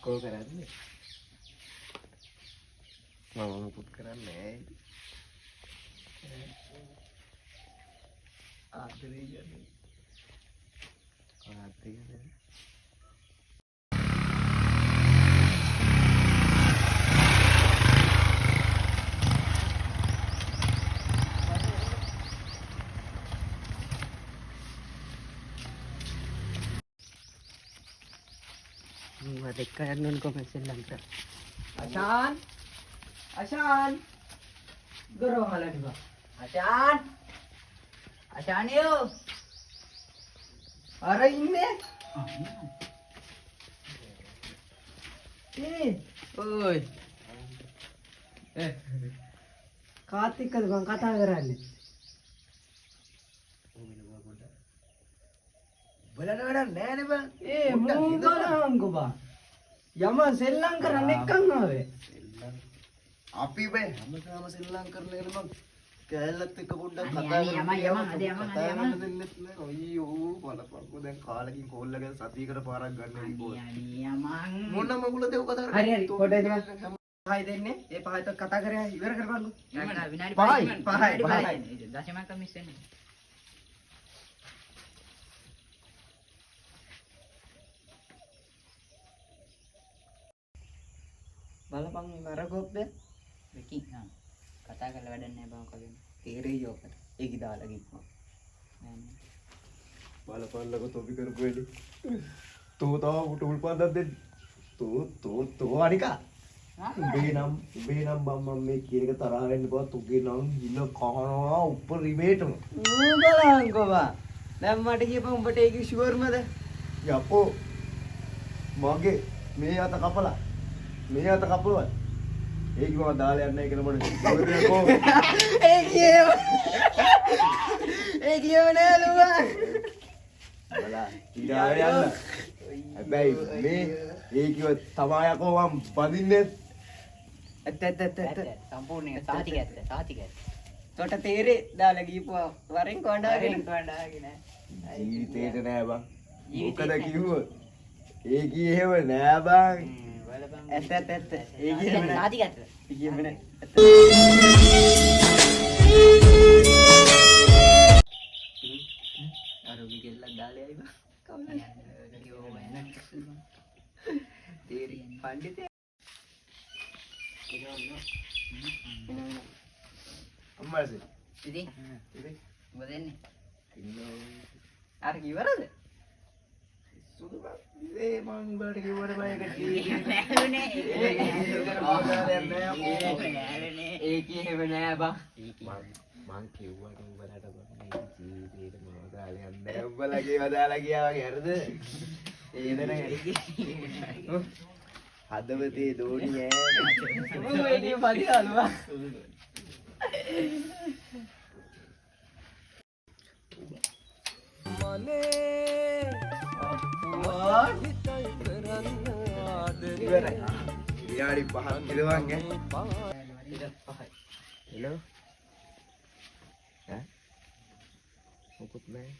කෝ කරන්නේ මම මොකුත් කරන්නේ ආදරේ යන්නේ ආදරේ देखा यार उनको मैसेज लग रहा Asan goro halan ba Asan yo ara inne oi Karthik kad bang kata karalle බලන්න වැඩක් නෑ නේ බං මුංගලංගෝ බා යම සෙල්ලම් කරන්න එක්කන් ආවේ අපි බෑ හැමදාම සෙල්ලම් කරන එක මං කෑල්ලත් එක්ක පොඩ්ඩක් කතා කරලා දෙන්නෙත් නෑ අයියෝ බලපංකෝ දැන් කාලෙකින් කෝල් එක සතියකට පාරක් ගන්න ඉන්නේ මොන මගුල දෙව කතා කරන්නේ හරි පොඩ්ඩක් නිකන් පහයි දෙන්නේ ඒ පහයිත් කතා කරලා ඉවර කරපන්කෝ විනාඩි 5යි දශමයක් මිස් වෙන්නේ බලපන් මරගොබ්බ වෙකින් කතා කරලා වැඩක් නැහැ බං කලින් තේරෙයි යෝකට ඒකි දාලා ගිහින් බලපල්ලක තොපි කරපු වෙලේ තෝ තව උටුල් පාදක් දෙන්න තෝ අනිකා උඹේ නම් මම මේ කියන එක තරහ වෙන්න බා තුගේ නම් හිල කහනවා උපරිමේටම බලංගෝ බා දැන් මට කියපන් උඹට ඒක ෂුවර්මද යපෝ මගේ මේ අත කපලා මේ අත කපලුවා ඒක මම දාලා යන්නේ කියලා මට ඉවරදකෝ ඒ කියව නෑ ලුවා බලා ඊඩාවේ යන්න හැබැයි මේ ඒ කිව්ව තමයි යකෝ මම බඳින්නේ ඇත්ත සම්පූර්ණ සාතික ඇත්ත තොට තේරේ දාලා ගිහපුවා වරෙන් කොණ්ඩාගෙන ජීවිතේට නෑ බං මොකද කිව්වොත් ඒ කියෙව නෑ බං ඇත්ත ඒ කියව සාතික ඇත්ත කියව නෑ අරෝගි කෙල්ලක් දාලා ආයි බං කවුද යෝ බෑන තේරි පඬිතේ අම්මාසේ ඉතින් මොකද දෙන්නේ අර කිවරද සුදු බං ඒ මං බඩ කිව්වට බය ඒ කියව නෑ බං මං කිව්වට උඹලට බං ජීවිතේට මම දාලා යන්නේ උඹලගේ වදාලා ගියා වගේ හරිද හදවතේ දෝණිය ඒකේ පදිහලුවා ඉවරයි විනාඩි 5ක් ඉලවන්න හෙලෝ ඈ මොකුත් නැහැ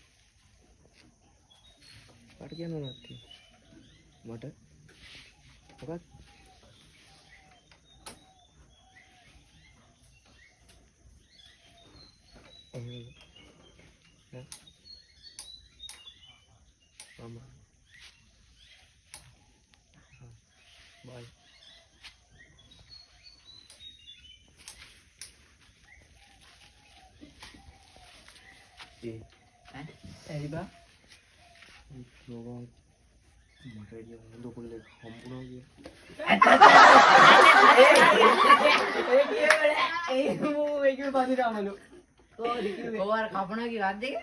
පාට කියන්න නැති මට මොකක්ද Mama. Bye. ඇයි බා Logo. Mata dia mundur boleh hampura dia. ඒකේ පදිරාමලු කොහොර කපනවා කිව්වද දෙක